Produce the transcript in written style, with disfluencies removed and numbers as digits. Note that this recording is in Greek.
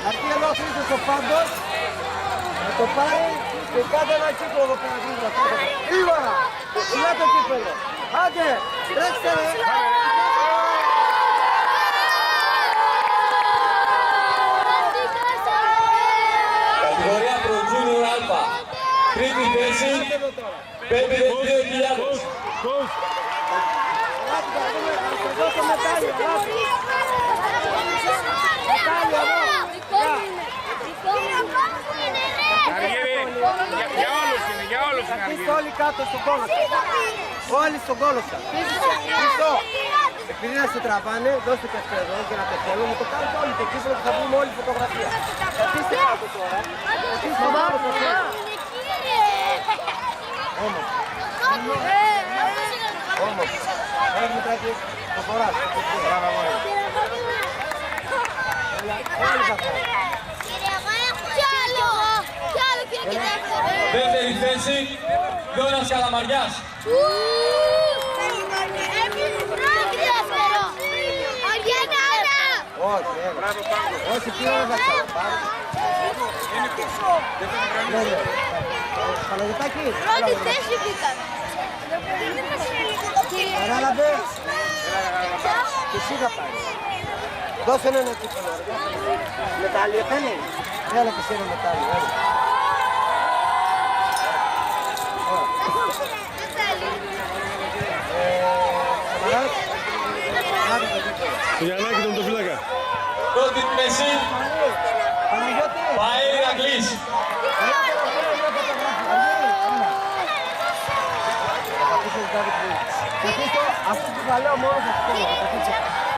Αυτή εδώ αφήνεις ο πάντος, να το πάρει και κάντε ένα κύκλο εδώ πέρα γρήγορα. Γρήγορα! Σιγά το κύπελο. Άντε, τρέξτε ρε! Κατηγορία Pro Junior Alpha. Τρίτη θέση, 5.000. Θα δώσω μετάλλιο, Για όλους είναι. Είστε όλοι κάτω στον κόλο σας. Όλοι στον κόλο σας. Πίσω. Επειδή να σε τραβάνε, δώστε και αυτό εδώ και να το θέλω. Μου το κάνετε όλοι το κύπελο και θα βγούμε όλη φωτογραφία. Καθίστε κάτω τώρα. Καθίστε κάτω τώρα. Όμως. Όμως. Έχουμε τράκι. Το φοράς. Μπράβο, μόλι. Όλοι θα φάνε. Δεύτερη θέση, Γιώνας Καλαμαριάς. Όχι, όχι, πήραμε θα ξαναπάρει. Παναγιωτάκη, Πρώτη θέση πήγαν. παράλαβες. Και εσύ θα πάρει. Δώσε ένα κύπελο. Μετάλλιο θέλει. Έλα και εσύ ένα μετάλλιο. Γιαννάκη τον το φύλακα. Πρώτη θέση, Παέ Ηρακλής. Αυτό που θα λέω μόνο θα το